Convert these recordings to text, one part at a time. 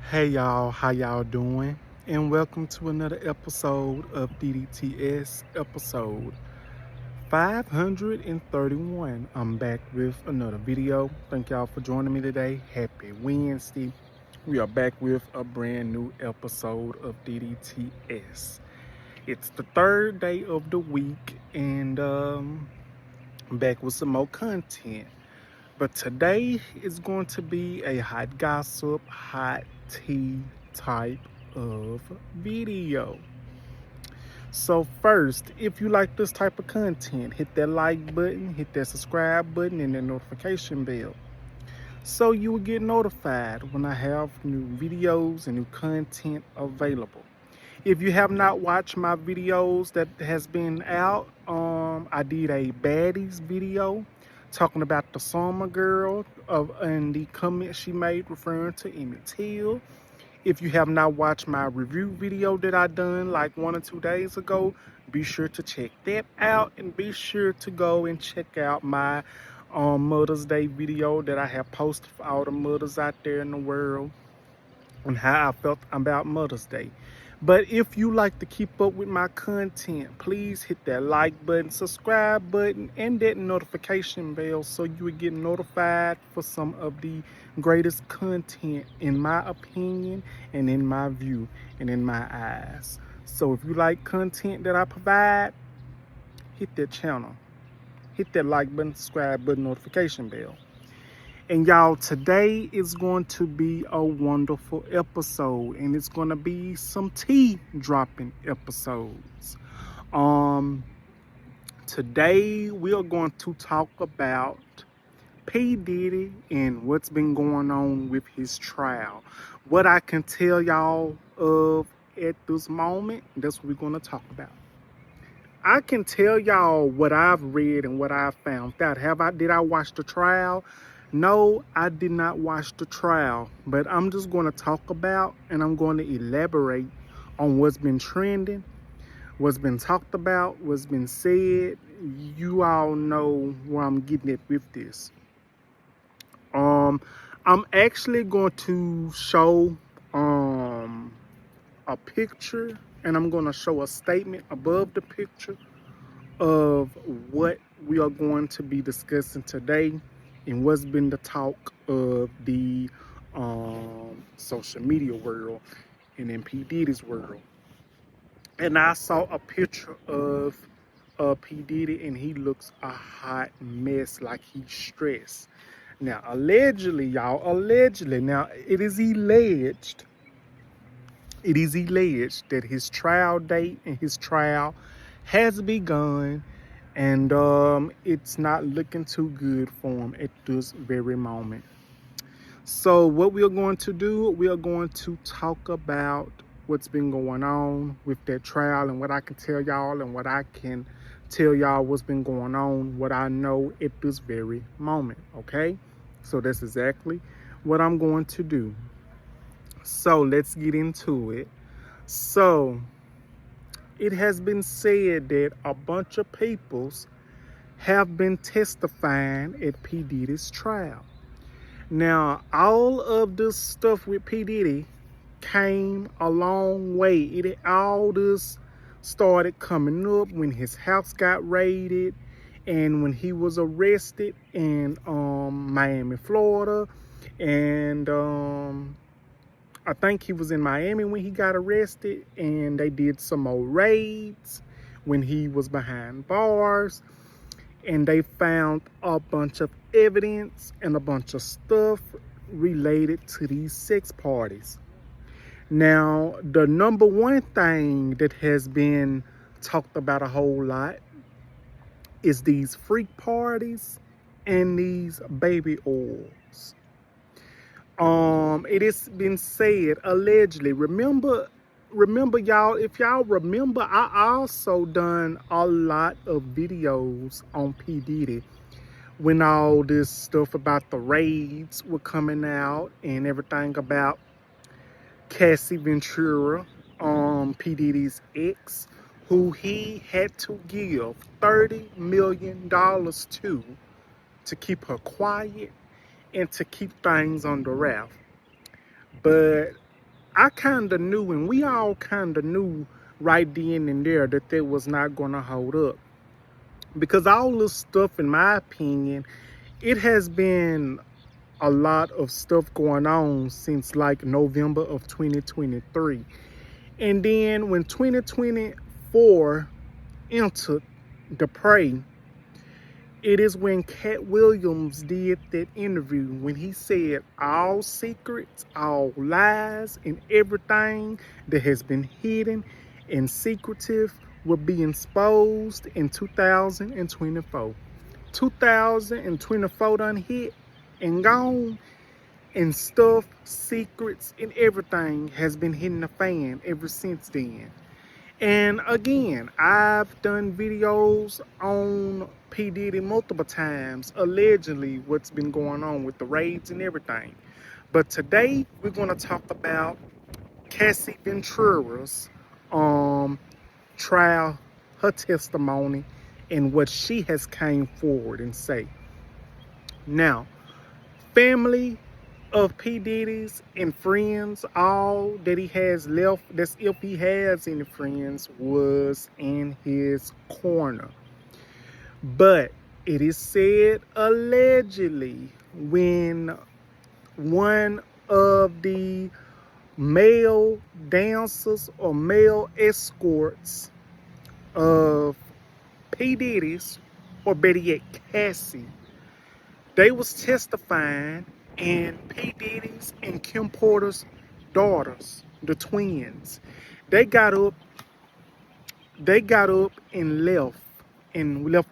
Hey y'all, how y'all doing? And welcome to another episode of DDTS, episode 531. I'm back with another video. Thank y'all for joining me today. Happy Wednesday. We are back with a brand new episode of DDTS. It's the third day of the week and I'm back with some more content. But today is going to be a hot gossip, hot tea type of video. So first, if you like this type of content, hit that like button, hit that subscribe button, and that notification bell, so you will get notified when I have new videos and new content available. If you have not watched my videos that has been out, I did a baddies video talking about the summer girl and the comment she made referring to Emmett Till. If you have not watched my review video that I done like 1 or 2 days ago, be sure to check that out, and be sure to go and check out my Mother's Day video that I have posted for all the mothers out there in the world on how I felt about Mother's Day. But if you like to keep up with my content, please hit that like button, subscribe button, and that notification bell, so you will get notified for some of the greatest content, in my opinion, and in my view, and in my eyes. So if you like content that I provide, hit that channel, hit that like button, subscribe button, notification bell. And y'all, today is going to be a wonderful episode, and it's going to be some tea dropping episodes. Today we are going to talk about P. Diddy and what's been going on with his trial. What I can tell y'all of at this moment, that's what we're going to talk about. I can tell y'all what I've read and what I've found out. Did I watch the trial? No, I did not watch the trial, but I'm just going to talk about, and I'm going to elaborate on what's been trending, what's been talked about, what's been said. You all know where I'm getting at with this. I'm actually going to show a picture, and I'm going to show a statement above the picture of what we are going to be discussing today and what's been the talk of the social media world and in P. Diddy's world. And I saw a picture of P. Diddy, and he looks a hot mess, like he's stressed. Now, allegedly, now it is alleged that his trial date and his trial has begun, and it's not looking too good for him at this very moment. So what we are going to do, we are going to talk about what's been going on with that trial, and what I can tell y'all, and what I can tell y'all what's been going on, what I know at this very moment, okay? So that's exactly what I'm going to do. So let's get into it. So it has been said that a bunch of peoples have been testifying at P. Diddy's trial. Now, all of this stuff with P. Diddy came a long way. All this started coming up when his house got raided, and when he was arrested in Miami, Florida, and I think he was in Miami when he got arrested, and they did some more raids when he was behind bars, and they found a bunch of evidence and a bunch of stuff related to these sex parties. Now, the number one thing that has been talked about a whole lot is these freak parties and these baby oils. It has been said, allegedly. Remember y'all, if y'all remember, I also done a lot of videos on P. Diddy when all this stuff about the raids were coming out, and everything about Cassie Ventura, P. Diddy's ex, who he had to give $30 million to keep her quiet and to keep things on the wrap. But I kind of knew, and we all kind of knew right then and there that they was not going to hold up. Because all this stuff, in my opinion, it has been a lot of stuff going on since like November of 2023. And then when 2024 entered the prey, it is when Cat Williams did that interview when he said all secrets, all lies, and everything that has been hidden and secretive will be exposed in 2024. 2024 done hit and gone, and stuff, secrets, and everything has been hitting the fan ever since then. And again, I've done videos on P. Diddy multiple times, allegedly what's been going on with the raids and everything. But today, we're going to talk about Cassie Ventura's trial, her testimony, and what she has came forward and say. Now, family of P. Diddy's and friends, all that he has left, that's if he has any friends, was in his corner. But it is said allegedly when one of the male dancers or male escorts of P. Diddy's, or better yet Cassie, they was testifying, and P. Diddy's and Kim Porter's daughters, the twins, they got up and left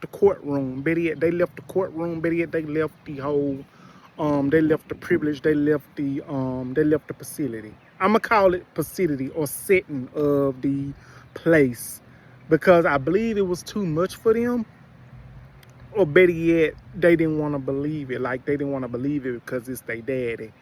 the courtroom. Better yet, they left the courtroom. Better yet, they left the whole, they left the privilege. They left the facility. I'ma call it facility or setting of the place, because I believe it was too much for them. Or better yet, they didn't want to believe it. Like, they didn't want to believe it because it's their daddy.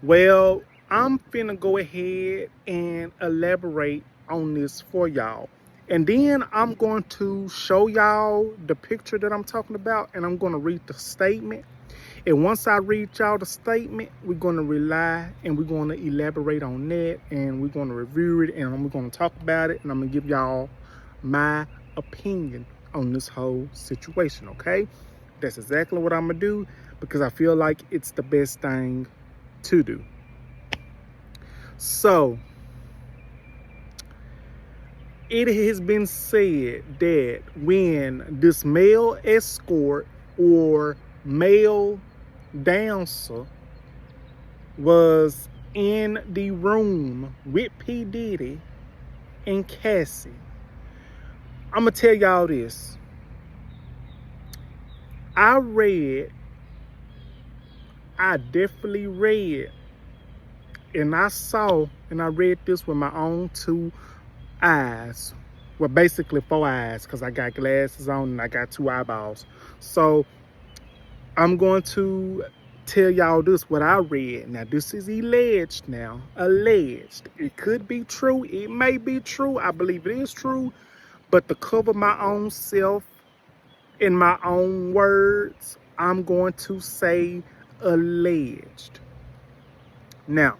Well, I'm finna go ahead and elaborate on this for y'all. And then I'm going to show y'all the picture that I'm talking about, and I'm going to read the statement. And once I read y'all the statement, we're going to rely and we're going to elaborate on that, and we're going to review it, and we're going to talk about it, and I'm going to give y'all my opinion on this whole situation, okay? That's exactly what I'm gonna do, because I feel like it's the best thing to do. So, it has been said that when this male escort or male dancer was in the room with P. Diddy and Cassie, I'm gonna tell y'all this. I definitely read, and I saw, and I read this with my own two eyes. Well, basically 4 eyes, because I got glasses on and I got 2 eyeballs. So I'm going to tell y'all this, what I read. Now, this is alleged now. Alleged. It could be true. It may be true. I believe it is true. But to cover my own self in my own words, I'm going to say alleged. Now,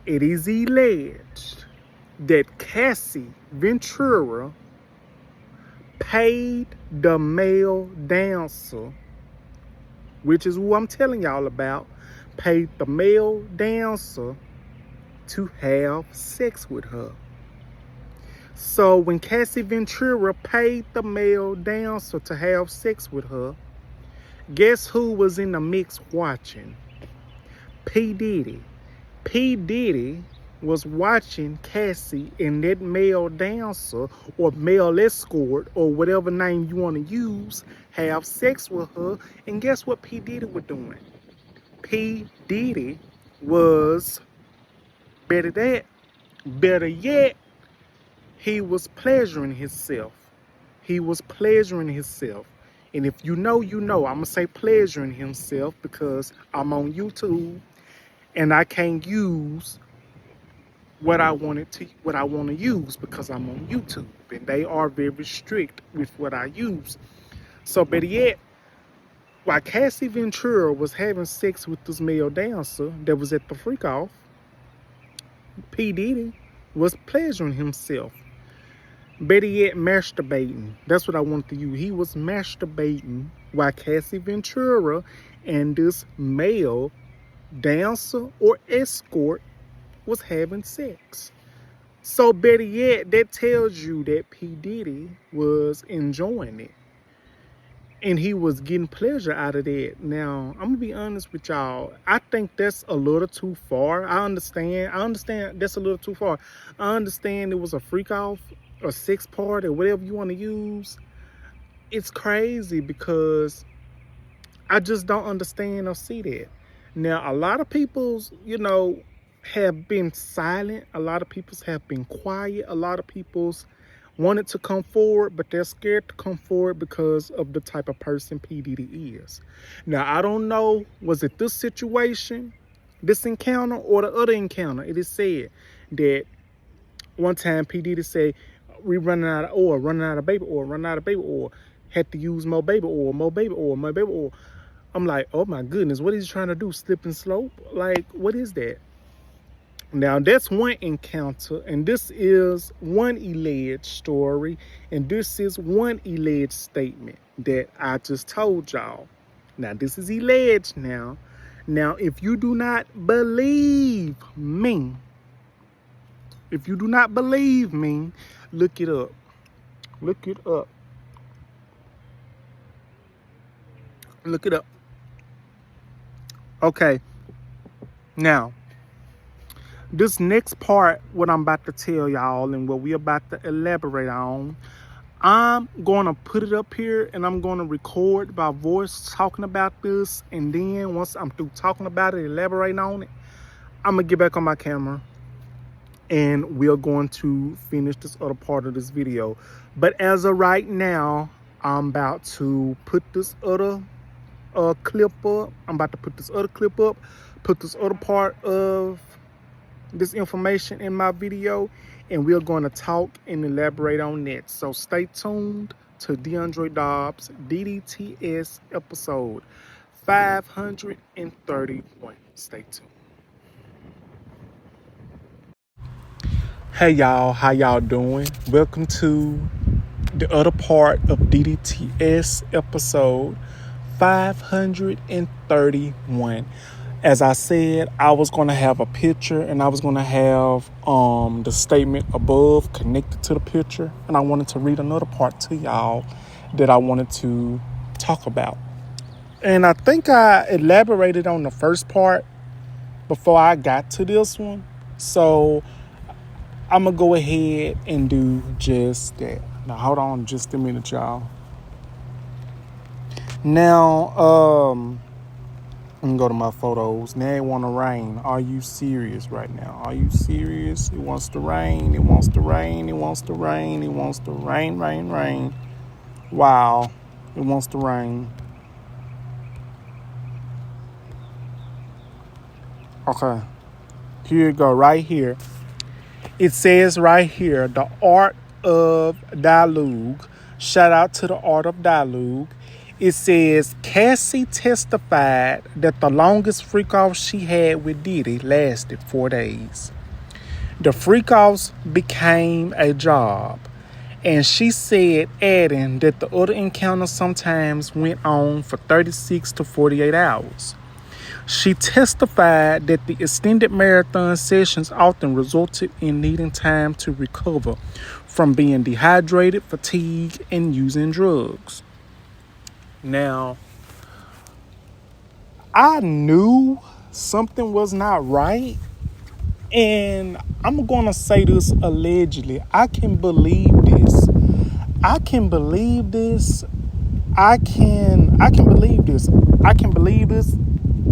it is alleged that Cassie Ventura paid the male dancer, which is who I'm telling y'all about, paid the male dancer to have sex with her. So when Cassie Ventura paid the male dancer to have sex with her, guess who was in the mix watching? P. Diddy. P. Diddy was watching Cassie and that male dancer or male escort or whatever name you want to use have sex with her. And guess what P. Diddy was doing? P. Diddy was, better yet, he was pleasuring himself. He was pleasuring himself. And if you know, you know. I'm going to say pleasuring himself because I'm on YouTube and I can't use what I want to use because I'm on YouTube. And they are very strict with what I use. So better yet, while Cassie Ventura was having sex with this male dancer that was at the freak off, P. Diddy was pleasuring himself. Better yet, masturbating. That's what I wanted to use. He was masturbating while Cassie Ventura and this male dancer or escort was having sex. So better yet, that tells you that P. Diddy was enjoying it. And he was getting pleasure out of that. Now, I'm gonna be honest with y'all. I think that's a little too far. I understand that's a little too far. I understand it was a freak off, a sex party, or whatever you want to use. It's crazy because I just don't understand or see that. Now, a lot of people's, have been silent. A lot of people's have been quiet. A lot of people's wanted to come forward, but they're scared to come forward because of the type of person P. Diddy is. Now, I don't know, was it this situation, this encounter, or the other encounter? It is said that one time P. Diddy said, we running out of oil, running out of baby oil, had to use more baby oil, more baby oil, more baby oil. I'm like, oh my goodness, what is he trying to do? Slip and slope? Like, what is that? Now, that's one encounter, and this is one alleged story, and this is one alleged statement that I just told y'all. Now, this is alleged now. Now, if you do not believe me, look it up. Look it up. Look it up. Okay. Now, this next part, what I'm about to tell y'all and what we about to elaborate on, I'm going to put it up here and I'm going to record my voice talking about this. And then once I'm through talking about it, elaborating on it, I'm going to get back on my camera and we're going to finish this other part of this video. But as of right now, I'm about to put this other clip up. Put this other part of this information in my video, and we're going to talk and elaborate on that. So stay tuned to DeAndre Dobbs DDTS episode 531. Stay tuned. Hey y'all, how y'all doing? Welcome to the other part of DDTS episode 531. As I said, I was going to have a picture and I was going to have the statement above connected to the picture. And I wanted to read another part to y'all that I wanted to talk about. And I think I elaborated on the first part before I got to this one. So I'm going to go ahead and do just that. Now, hold on just a minute, y'all. Now, I'm gonna go to my photos. Now it want to rain. Are you serious right now? Are you serious? It wants to rain. It wants to rain. It wants to rain. It wants to rain, rain, rain. Wow. It wants to rain. Okay. Here you go. Right here. It says right here, the art of dialogue. Shout out to the art of dialogue. It says, Cassie testified that the longest freak-off she had with Diddy lasted 4 days. The freak-offs became a job. And she said, adding that the other encounters sometimes went on for 36 to 48 hours. She testified that the extended marathon sessions often resulted in needing time to recover from being dehydrated, fatigued, and using drugs. Now, I knew something was not right, and I'm going to say this allegedly. I can believe this. I can believe this.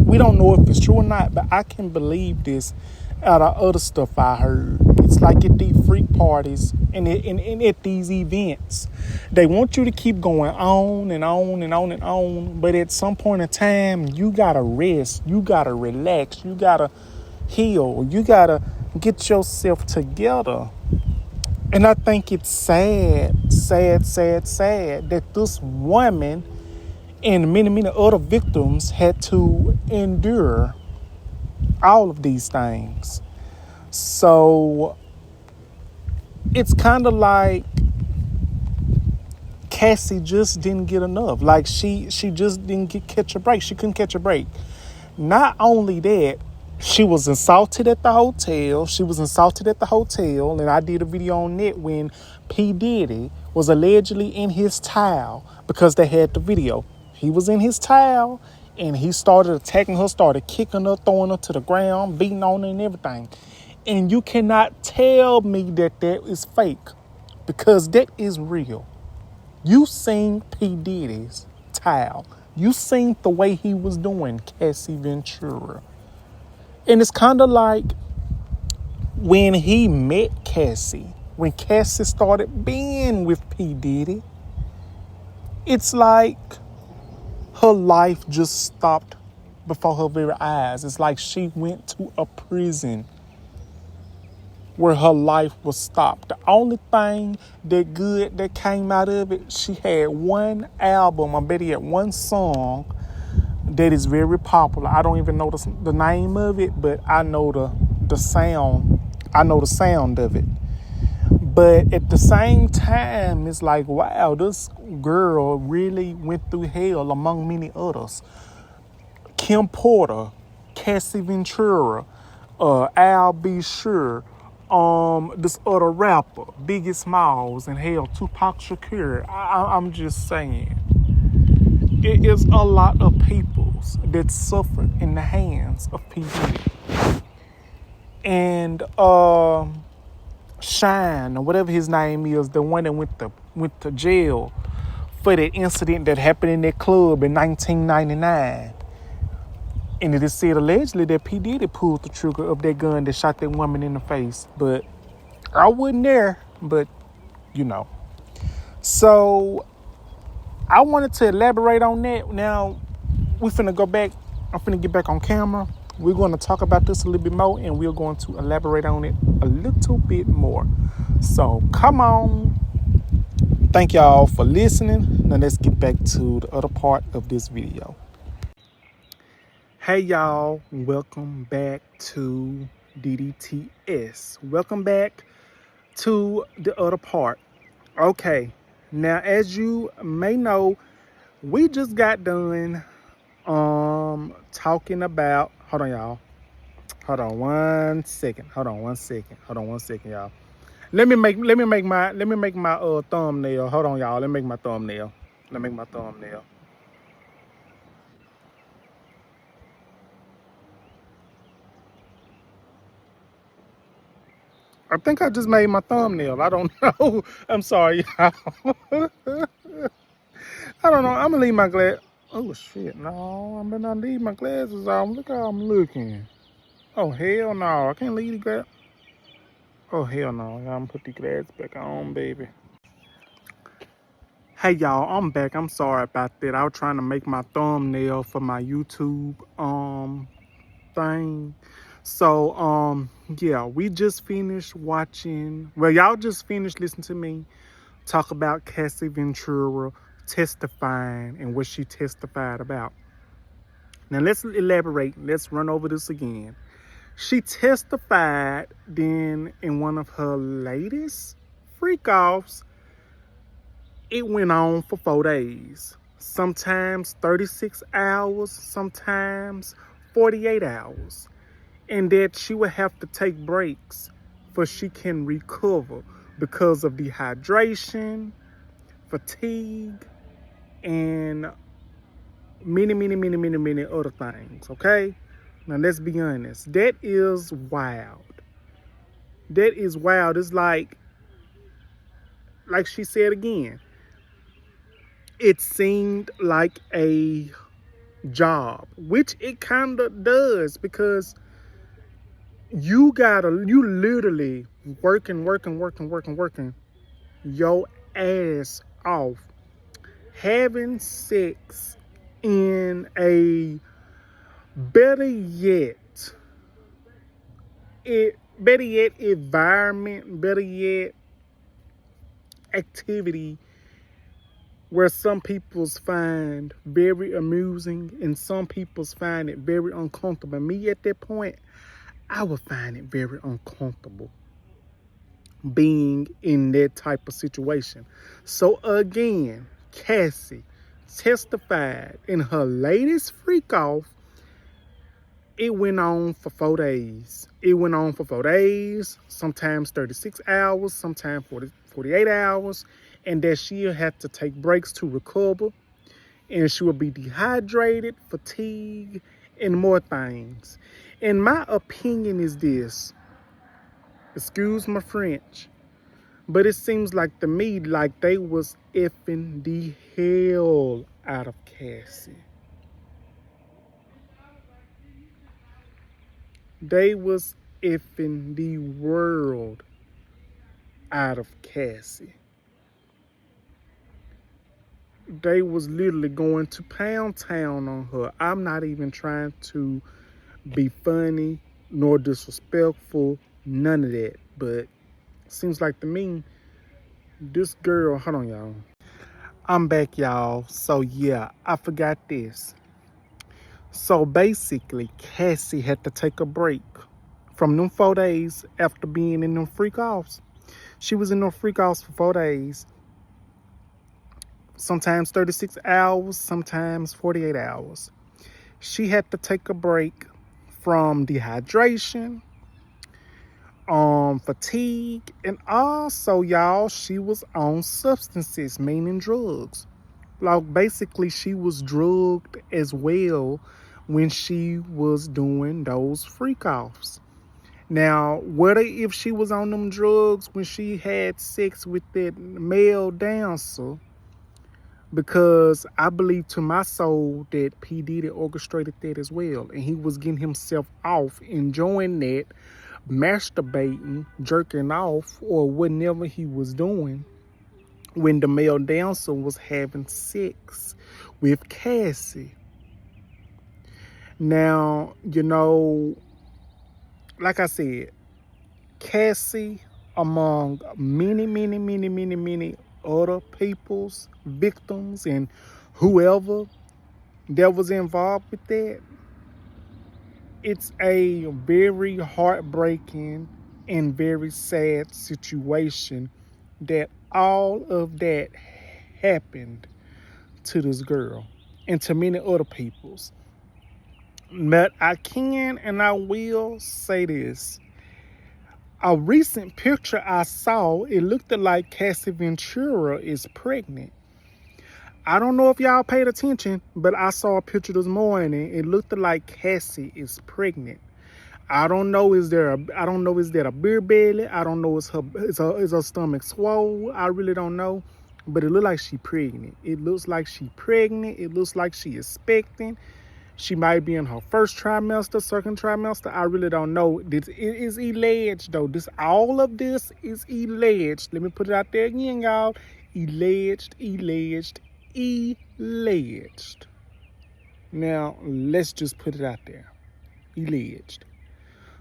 We don't know if it's true or not, but I can believe this out of other stuff I heard. It's like at these freak parties and at these events. They want you to keep going on and on and on and on. But at some point in time, you got to rest. You got to relax. You got to heal. You got to get yourself together. And I think it's sad that this woman and many other victims had to endure all of these things. So it's kind of like Cassie just didn't get enough. Like she just didn't catch a break. She couldn't catch a break. Not only that, she was insulted at the hotel. And I did a video on it when P. Diddy was allegedly in his towel because they had the video. He was in his towel and he started attacking her, started kicking her, throwing her to the ground, beating on her and everything. And you cannot tell me that is fake because that is real. You seen P. Diddy's towel. You seen the way he was doing Cassie Ventura. And it's kind of like when he met Cassie, when Cassie started being with P. Diddy, it's like her life just stopped before her very eyes. It's like she went to a prison where her life was stopped. The only thing that good that came out of it, she had one album, I bet he had one song that is very popular. I don't even know the name of it, but I know the sound. I know the sound of it. But at the same time, it's like, wow, this girl really went through hell among many others. Kim Porter, Cassie Ventura, Al B. Sure, this other rapper, Biggie Smalls, and hell, Tupac Shakur. I'm just saying. It is a lot of people that suffered in the hands of P. Diddy. And Shine, or whatever his name is, the one that went to jail for that incident that happened in that club in 1999. And it is said allegedly that P. Diddy pulled the trigger of that gun that shot that woman in the face. But I wasn't there, but you know. So I wanted to elaborate on that. Now, I'm finna get back on camera. We're going to talk about this a little bit more, and we're going to elaborate on it a little bit more. So, come on. Thank y'all for listening. Now, let's get back to the other part of this video. Hey, y'all. Welcome back to DDTS. Welcome back to the other part. Okay. Now, as you may know, we just got done talking about, hold on y'all, hold on one second, y'all. Let me make my thumbnail. Hold on, y'all. Let me make my thumbnail. I think I just made my thumbnail. I don't know. I'm sorry, y'all. I don't know. I'm gonna leave my glass. Oh shit, no, I better not leave my glasses on. Look how I'm looking. Oh hell no, I can't leave the glass. Oh hell no, I'm gonna put the glasses back on, baby. Hey y'all, I'm back. I'm sorry about that. I was trying to make my thumbnail for my YouTube thing. So yeah, we just finished watching. Well, y'all just finished listening to me talk about Cassie Ventura testifying and what she testified about. Now let's elaborate. Let's run over this again. She testified then in one of her latest freak-offs. It went on for 4 days. Sometimes 36 hours, sometimes 48 hours. And that she would have to take breaks for she can recover because of dehydration, fatigue, and many other things, okay? Now, let's be honest. That is wild. It's like she said again, it seemed like a job, which it kind of does, because you literally working your ass off, having sex in a better yet environment, better yet activity where some people find very amusing and some people find it very uncomfortable. Me at that point, I would find it very uncomfortable being in that type of situation. So again, Cassie testified in her latest freak off. It went on for 4 days. It went on for 4 days, sometimes 36 hours, sometimes 48 hours, and that she'll have to take breaks to recover, and she will be dehydrated, fatigued, and more things. And my opinion is this, excuse my French, but it seems like to me like they was effing the hell out of Cassie. They was effing the world out of Cassie. They was literally going to pound town on her. I'm not even trying to be funny nor disrespectful, none of that. But seems like to me, this girl, hold on y'all. I'm back y'all. So yeah, I forgot this. So basically, Cassie had to take a break from them 4 days after being in them freak offs. She was in them freak offs for 4 days. Sometimes 36 hours, sometimes 48 hours. She had to take a break from dehydration, fatigue, and also, y'all, she was on substances, meaning drugs. Like basically she was drugged as well when she was doing those freak offs. Now, whether if she was on them drugs when she had sex with that male dancer, because I believe to my soul that P. Diddy orchestrated that as well, and he was getting himself off, enjoying that, masturbating, jerking off, or whatever he was doing when the male dancer was having sex with Cassie. Now, you know, like I said, Cassie, among many other people's victims and whoever that was involved with that, it's a very heartbreaking and very sad situation that all of that happened to this girl and to many other people's. But I can and I will say this. A recent picture I saw, it looked like Cassie Ventura is pregnant. I don't know if y'all paid attention, but I saw a picture this morning. It looked like Cassie is pregnant. I don't know. Is that a beer belly? I don't know. Is her stomach swole? I really don't know. But it looks like she pregnant. It looks like she pregnant. It looks like she expecting. She might be in her first trimester, second trimester. I really don't know. It is alleged though. All of this is alleged. Let me put it out there again, y'all. Alleged. Now let's just put it out there. Alleged.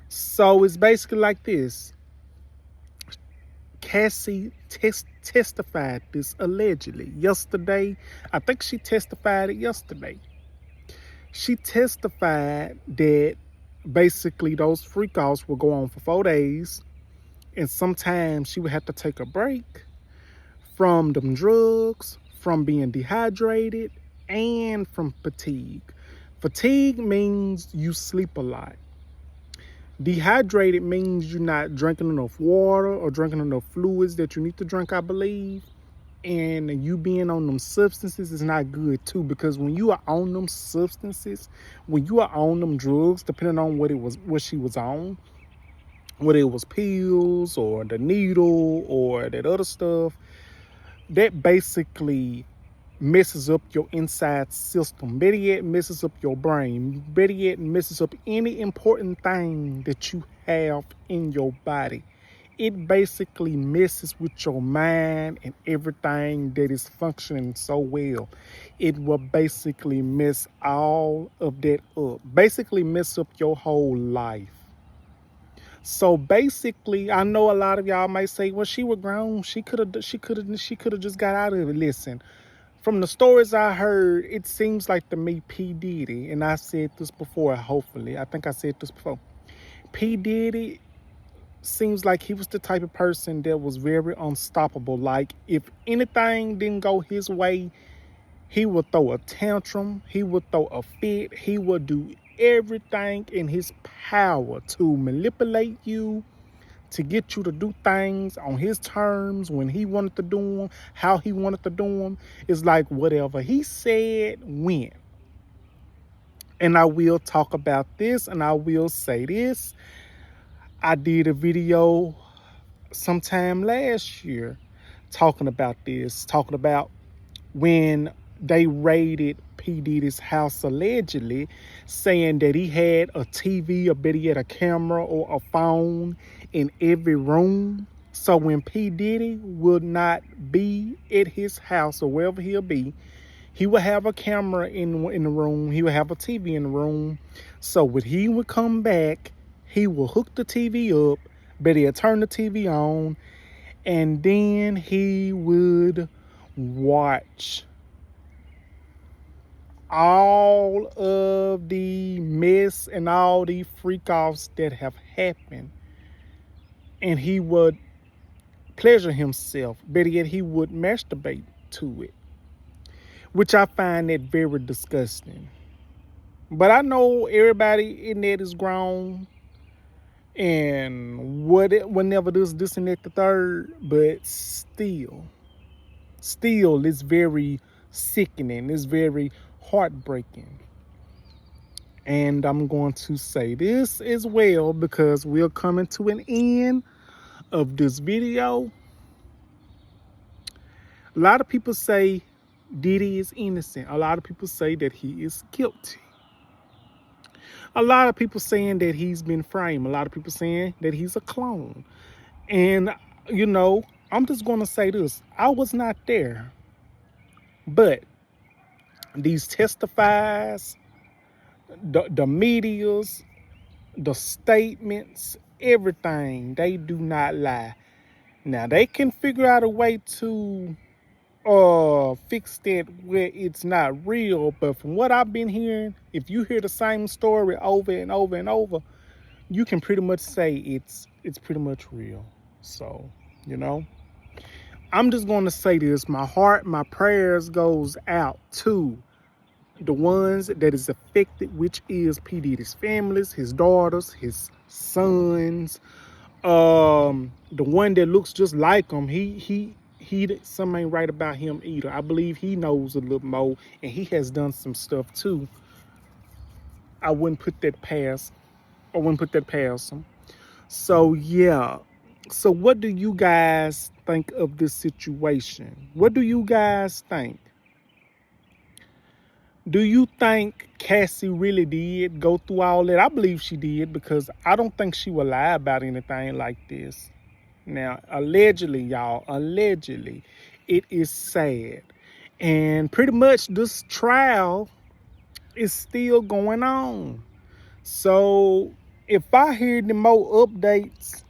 So it's basically like this. Cassie testified this allegedly yesterday. I think she testified it yesterday. She testified that basically those freak offs would go on for 4 days, and sometimes she would have to take a break from them drugs, from being dehydrated, and from fatigue. Fatigue means you sleep a lot. Dehydrated means you're not drinking enough water or drinking enough fluids that you need to drink, I believe. And you being on them substances is not good too, because when you are on them substances, when you are on them drugs, depending on what she was on, whether it was pills or the needle or that other stuff, that basically messes up your inside system. Better yet, messes up your brain. Better yet, messes up any important thing that you have in your body. It basically messes with your mind and everything that is functioning so well. It will basically mess all of that up. Basically mess up your whole life. So basically, I know a lot of y'all might say, well, she was grown. She could have just got out of it. Listen, from the stories I heard, it seems like to me P. Diddy, and I said this before, hopefully. I think I said this before. P. Diddy seems like he was the type of person that was very unstoppable. Like, if anything didn't go his way, he would throw a tantrum, he would throw a fit, he would do everything in his power to manipulate you, to get you to do things on his terms, when he wanted to do them, how he wanted to do them. It's like whatever he said went. And I will talk about this, and I will say this. I did a video sometime last year talking about this, talking about when they raided P. Diddy's house allegedly, saying that he had a TV, or better yet, a camera or a phone in every room. So when P. Diddy would not be at his house or wherever he'll be, he would have a camera in the room. He would have a TV in the room. So when he would come back, he would hook the TV up, better yet, turn the TV on, and then he would watch all of the mess and all the freak-offs that have happened. And he would pleasure himself. Better yet, he would masturbate to it, which I find that very disgusting. But I know everybody in that is grown, and whenever this and that the third, but still it's very sickening. It's very heartbreaking. And I'm going to say this as well, because we're coming to an end of this video. A lot of people say Diddy is innocent. A lot of people say that he is guilty. A lot of people saying that he's been framed. A lot of people saying that he's a clone. And, I'm just going to say this. I was not there. But these testifies, the medias, the statements, everything, they do not lie. Now, they can figure out a way to fix that where it's not real, but from what I've been hearing, if you hear the same story over and over and over, you can pretty much say it's pretty much real. So, I'm just going to say this. My heart, my prayers goes out to the ones that is affected, which is P. Diddy's families, his daughters, his sons, the one that looks just like him. He something ain't right about him either. I believe he knows a little more, and he has done some stuff too. I wouldn't put that past him. So yeah. So what do you guys think of this situation? What do you guys think? Do you think Cassie really did go through all that? I believe she did, because I don't think she would lie about anything like this. Now, allegedly, y'all, it is sad. And pretty much this trial is still going on. So if I hear any more updates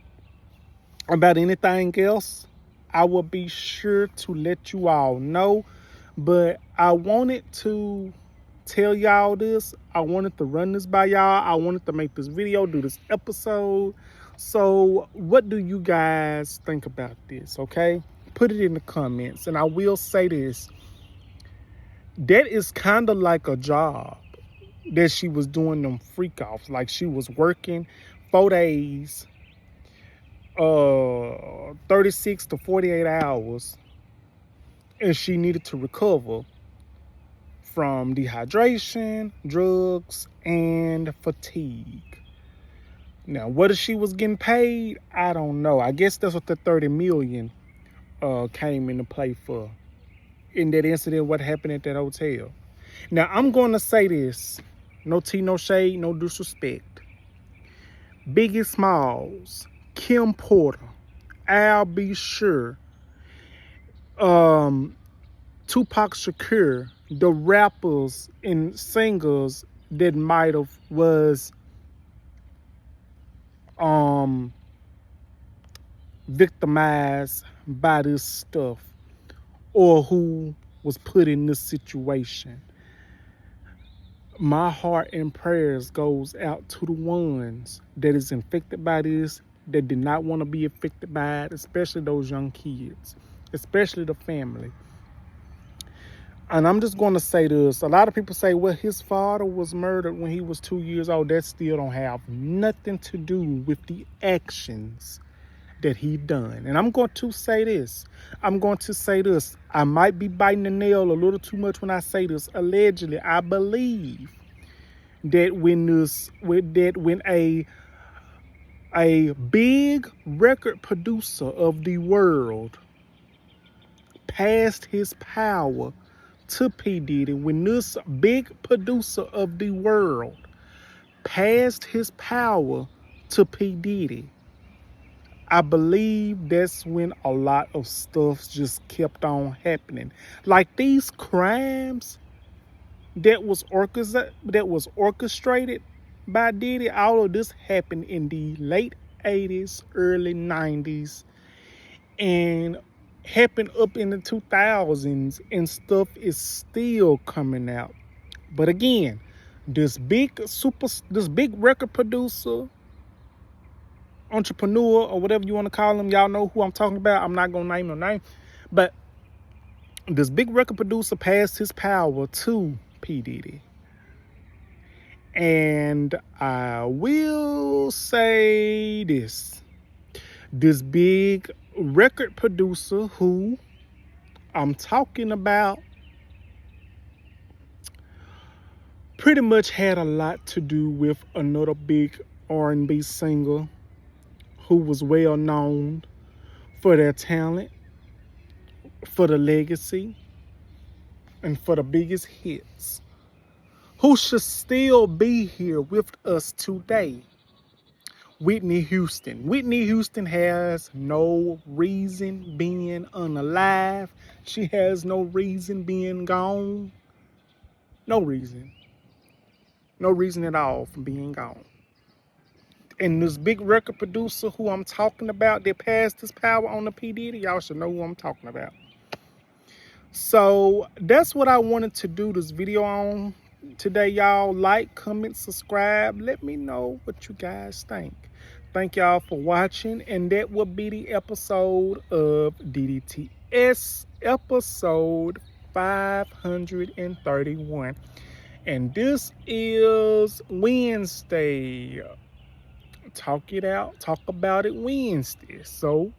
about anything else, I will be sure to let you all know. But I wanted to tell y'all this. I wanted to run this by y'all. I wanted to make this video, do this episode. So what do you guys think about this? Okay, put it in the comments. And I will say this, that is kind of like a job that she was doing, them freak offs. Like, she was working 4 days, 36 to 48 hours, and she needed to recover from dehydration, drugs, and fatigue. Now, whether she was getting paid, I don't know. I guess that's what the 30 million came into play for, in that incident, what happened at that hotel. Now, I'm going to say this. No tea, no shade, no disrespect. Biggie Smalls, Kim Porter, Al B. Sure, Tupac Shakur, the rappers and singers that might have was victimized by this stuff, or who was put in this situation. my heart and prayers goes out to the ones that is infected by this, that did not want to be affected by it, especially those young kids, especially the family. And I'm just going to say this. A lot of people say, well, his father was murdered when he was 2 years old. That still don't have nothing to do with the actions that he done. And I'm going to say this. I might be biting the nail a little too much when I say this. Allegedly, I believe that when a big record producer of the world passed his power to P. Diddy, when this big producer of the world passed his power to P. Diddy, I believe that's when a lot of stuff just kept on happening. Like these crimes that was orchestrated by Diddy, all of this happened in the late 80s, early 90s, and happened up in the 2000s, and stuff is still coming out. But again, this big record producer, entrepreneur, or whatever you want to call him, y'all know who I'm talking about. I'm not gonna name no name, but this big record producer passed his power to P. Diddy. And I will say this. This big record producer who I'm talking about pretty much had a lot to do with another big R&B singer who was well known for their talent, for the legacy, and for the biggest hits, who should still be here with us today. Whitney Houston. Whitney Houston has no reason being unalive. She has no reason being gone. No reason. No reason at all for being gone. And this big record producer who I'm talking about that passed his power on the P. Diddy, y'all should know who I'm talking about. So that's what I wanted to do this video on today, y'all. Like, comment, subscribe. Let me know what you guys think. Thank y'all for watching, and that will be the episode of DDTS, episode 531. And this is Wednesday. Talk it out, talk about it Wednesday. So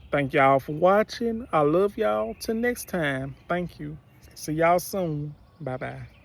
thank y'all for watching. I love y'all. Till next time. Thank you. See y'all soon. Bye-bye.